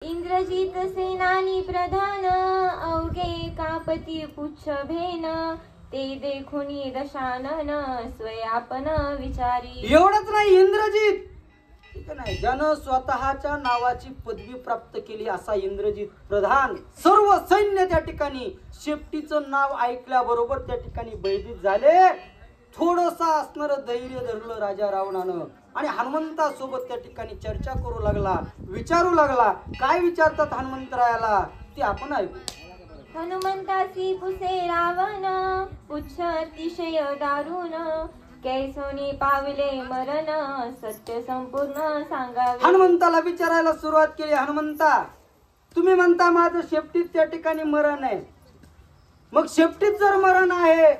इंद्रजित सेनानी प्रधान अवघे कापती पुच्छ भेन ते देखुनी दशानन स्वयापन विचारी। एवढंच नाही, इंद्रजित ठीक नाही, ज्यानं स्वतःच्या नावाची पदवी प्राप्त केली असा इंद्रजित प्रधान सर्व सैन्य त्या ठिकाणी शेपटीचं नाव ऐकल्याबरोबर त्या ठिकाणी भयभीत झाले। थोडंसं असणार धैर्य धरलं राजा रावणानं आणि हनुमंतासोबत त्या ठिकाणी चर्चा करू लागला, विचारू लागला। काय विचारतात हनुमंतरायाला ते आपण ऐकू। हनुमंतासी पुसे रावण पुच्छ अतिशय दारुण कैसोनी पावले मरण सत्य संपूर्ण सांगावे। हनुमंताला विचारायला सुरुवात केली, हनुमंता तुम्ही म्हणता माझं शेपटीत त्या ठिकाणी मरण आहे, मग शेपटीत जर मरण आहे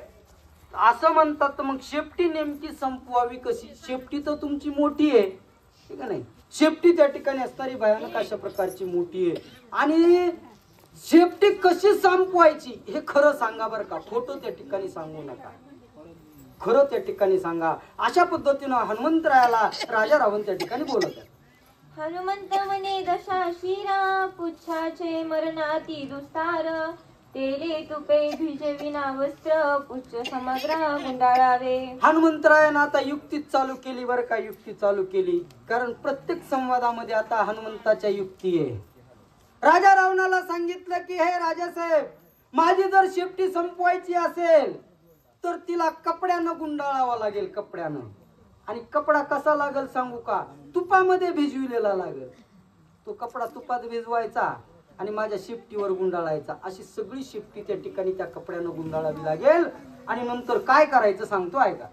असं म्हणतात तर मग शेपटी नेमकी संपवावी कशी? शेपटी तर तुमची मोठी आहे ठीक आहे नाही, शेपटी त्या ठिकाणी असणारी भयानक अशा प्रकारची मोठी आहे आणि शेपटी कशी संपवायची हे खरं सांगा बरं का, खोटं त्या ठिकाणी सांगू नका, खरं त्या ठिकाणी सांगा। अशा पद्धतीनं हनुमंतरायाला राजा रावण त्या ठिकाणी बोलत आहे। हनुमंत म्हणे दशा शिरा पुच्छाचे मरणाती दुस्तार तेले तुपे भिजविना वस्त्र पुच्छ समग्र गुंडाळावे। हनुमंतरायानं आता युक्ती चालू केली बरं का, युक्ती चालू केली, कारण प्रत्येक संवादामध्ये आता हनुमंताच्या युक्ती आहे। राजा रावणाला सांगितलं की हे राजासाहेब, माझी जर शेपटी संपवायची असेल तर तिला कपड्यानं गुंडाळावा लागेल, कपड्यानं। आणि कपडा कसा लागेल सांगू का? तुपामध्ये भिजविलेला लागेल। तो कपडा तुपात भिजवायचा आणि माझ्या शेपटीवर गुंडाळायचा, अशी सगळी शेपटी त्या ठिकाणी त्या कपड्यानं गुंडाळावी लागेल। आणि नंतर काय करायचं सांगतो ऐका।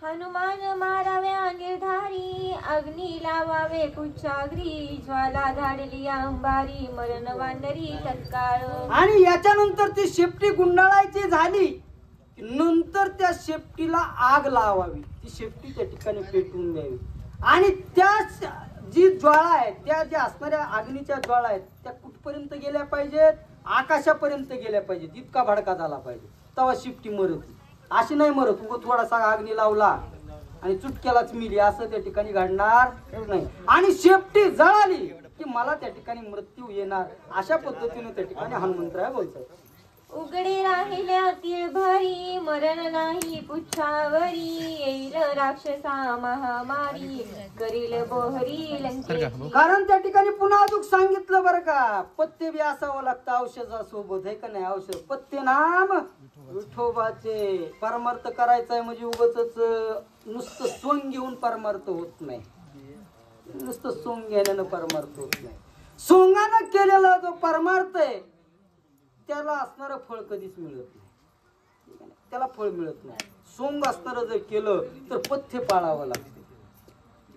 हनुमान माराव्या निर्धारी अग्नी लावावे पुच्छाग्री ज्वाला धाडली अंबारी मरण वानरी तत्काळ। आणि याच्यानंतर ती शेपटी गुंडाळायची झाली नंतर त्या शेपटीला आग लावावी, ती शेपटी त्या ठिकाणी पेटवून द्यावी आणि त्या जी ज्वाळा आहे त्या ज्या असणाऱ्या अग्नीच्या ज्वाळा आहेत त्या कुठपर्यंत गेल्या पाहिजेत? आकाशापर्यंत गेल्या पाहिजेत, इतका भडका झाला पाहिजे, तेव्हा शेपटी मरत। अशी नाही मरत उगं थोडासा अग्नी लावला आणि चुटक्यालाच मिली असं त्या ठिकाणी घडणार नाही। आणि शेपटी जळाली की मला त्या ठिकाणी मृत्यू येणार, अशा पद्धतीने त्या ठिकाणी हनुमंतराय बोलतात। उघडे राहिल्या तिळभरी मरण नाही पुच्छावरी येईल राक्षसा महामारी करील बोहरी लंकेची। कारण त्या ठिकाणी पुन्हा अजून सांगितलं बरं का, पथ्य बी असावं लागतं औषधासोबत आहे का नाही? औषध पथ्य नाम विठोबाचे। परमार्थ करायचंय म्हणजे उगाच नुसतं सोंग घेऊन परमार्थ होत नाही, नुसतं सोंग घेण्यानं परमार्थ होत नाही। सोंगानं केलेला जो परमार्थ आहे त्याला असणारं फळ कधीच मिळत नाही, त्याला फळ मिळत नाही। सोंग असणारं जर केलं तर पथ्य पाळावं लागते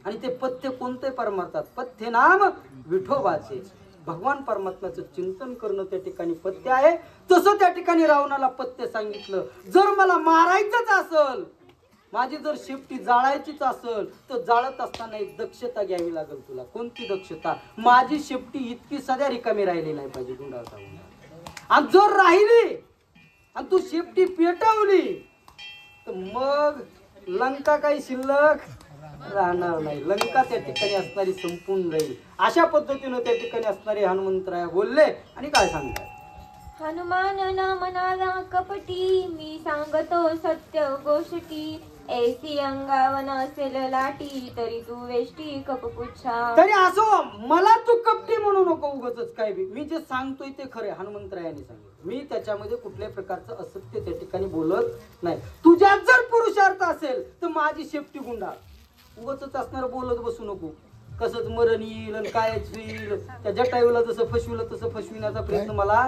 आणि ते पथ्य कोणते परमार्थात? पथ्य नाम विठोबाचे, भगवान परमात्म्याचं चिंतन करणं त्या ठिकाणी पथ्य आहे। तसं त्या ठिकाणी रावणाला पथ्य सांगितलं, जर मला मारायचंच असेल, माझी जर शेपटी जाळायचीच असेल तर जाळत असताना एक दक्षता घ्यावी लागेल तुला। कोणती दक्षता? माझी शेपटी इतकी सध्या रिकामी राहिली नाही पाहिजे गुंडाळता गुंडाळता, आणि जर राहिली आणि तू शेपटी पेटवली तर मग लंका काही शिल्लक राहणार नाही, लंका त्या ठिकाणी असणारी संपून राहील। अशा पद्धतीने त्या ठिकाणी असणारे हनुमंतराय बोलले आणि काय सांगतात? हनुमान न म्हणाला कपटी मी सांगतो सत्य गोष्टी ऐसी अंगावन असेल लाटी तरी तू वेष्टी कपपुच्छा। तरी असो मला तू कपटी म्हणू नको उगाचच काय बी, मी जे सांगतोय ते खरे हनुमंतरायाने सांगितलं, मी त्याच्यामध्ये कुठल्याही प्रकारचं असत्य त्या ठिकाणी बोलत नाही। तुझ्यात जर पुरुषार्थ असेल तर माझी शेपटी गुंडाळ, उगाचच असणार बोलत बसू नको, कसंच मरण येईल आणि कायच होईल। त्या जटायूला जसं फसविलं तसं फसविण्याचा प्रयत्न मला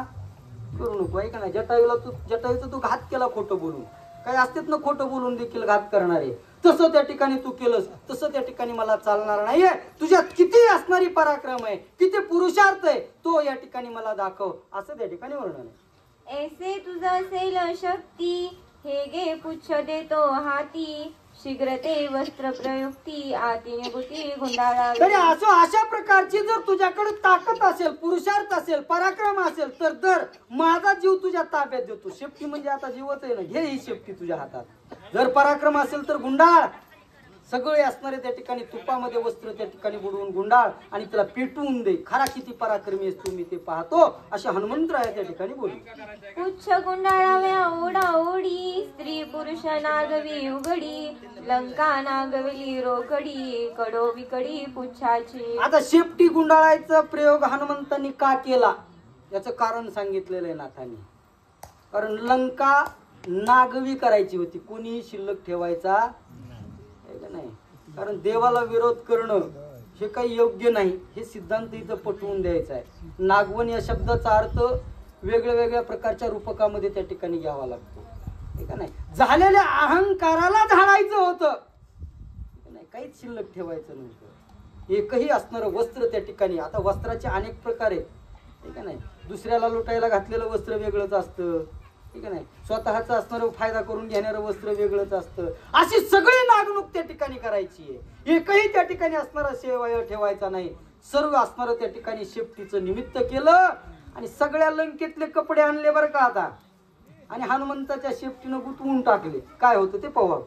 करू नको आहे का नाही? जटायूचा तू घात केला खोटं बोलून, काही असतेच ना खोटं बोलून देखील घात करणारे, तसं त्या ठिकाणी तू केलंस, तसं त्या ठिकाणी मला चालणार नाहीये। तुझ्यात किती असणारी पराक्रम आहे, किती पुरुषार्थ आहे तो या ठिकाणी मला दाखव, असं त्या ठिकाणी वर्णन आहे। ऐसे तुझा असेल शक्ती हे गे पुच्छ देतो हाती शीघ्र ते वस्त्र प्रयुक्ती आती निभूती गुंडाळावी। तरी असो अशा प्रकारची जर तुझ्याकडे ताकद असेल, पुरुषार्थ असेल, पराक्रम असेल तर माझा जीव तुझ्या ताब्यात देतो। शेपटी म्हणजे आता जीवच आहे ना, घे ही शेपटी तुझ्या हातात। जर पराक्रम असेल तर गुंडाळ, सगळे असणारे त्या ठिकाणी तुपामध्ये वस्त्र त्या ठिकाणी बुडवून गुंडाळ आणि त्याला पेटवून दे. खरा किती पराक्रमी असतो मी ते पाहतो, असे हनुमंतराय त्या ठिकाणी बोलले. पुच्छ गुंडाळाव्या ओढाओढी, स्त्री पुरुष नागवी उघडी, लंका नागवली रोकडी, कडो विकडी पुच्छाची. आता शेपटी गुंडाळायचा प्रयोग हनुमंतांनी का केला याचं कारण सांगितलेलं आहे नाथांनी. कारण लंका नागवी करायची होती, कोणीही शिल्लक ठेवायचा नाही. कारण देवाला विरोध करणं हे काही योग्य नाही, हे सिद्धांत इथं पटवून द्यायचा आहे. नागवण या शब्दाचा अर्थ वेगळ्या वेगळ्या प्रकारच्या रूपकामध्ये त्या ठिकाणी घ्यावा लागतो, ठीक आहे नाही. झालेल्या अहंकाराला झाडायचं होतं, नाही काहीच शिल्लक ठेवायचं नव्हतं. एकही असणारं वस्त्र त्या ठिकाणी, आता वस्त्राचे अनेक प्रकार आहेत, ठीक आहे नाही. दुसऱ्याला लुटायला घातलेलं वस्त्र वेगळंच असतं, ठीक आहे नाही. स्वतःच असणारं फायदा करून घेणारं वस्त्र वेगळंच असतं. अशी सगळी नागणूक त्या ठिकाणी करायची आहे. एकही त्या ठिकाणी असणारा शेवय ठेवायचा नाही. सर्व असणारं त्या ठिकाणी शेपटीचं निमित्त केलं आणि सगळ्या लंकेतले कपडे आणले बरं का आता, आणि हनुमंताच्या शेपटीनं गुंतवून टाकले. काय होतं ते पाहू.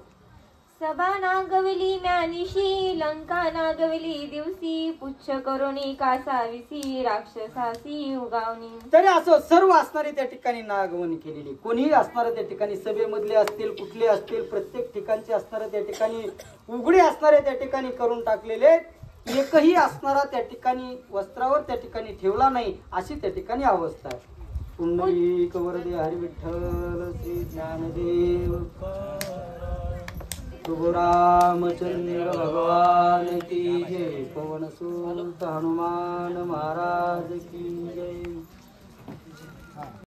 सभा नागवली म्यानिशी, लंका नागवली दिवसी, पुच्छ करुणी कासाविसी, राक्षसासी उगावणी. तरी असं सर्व असणारे त्या ठिकाणी नागवणी केलेली. कोणीही असणारे त्या ठिकाणी सभेमधले असतील, कुठले असतील, प्रत्येक ठिकाणचे असणारे त्या ठिकाणी उघडे असणारे त्या ठिकाणी करून टाकलेले. एकही असणारा त्या ठिकाणी वस्त्रावर त्या ठिकाणी ठेवला नाही, अशी त्या ठिकाणी अवस्था आहे. पुंडलिक वरदे हरी विठ्ठल श्री ज्ञानदेव प्रभु रामचंद्र भगवान की जय. पवन सुत हनुमान महाराज की जय.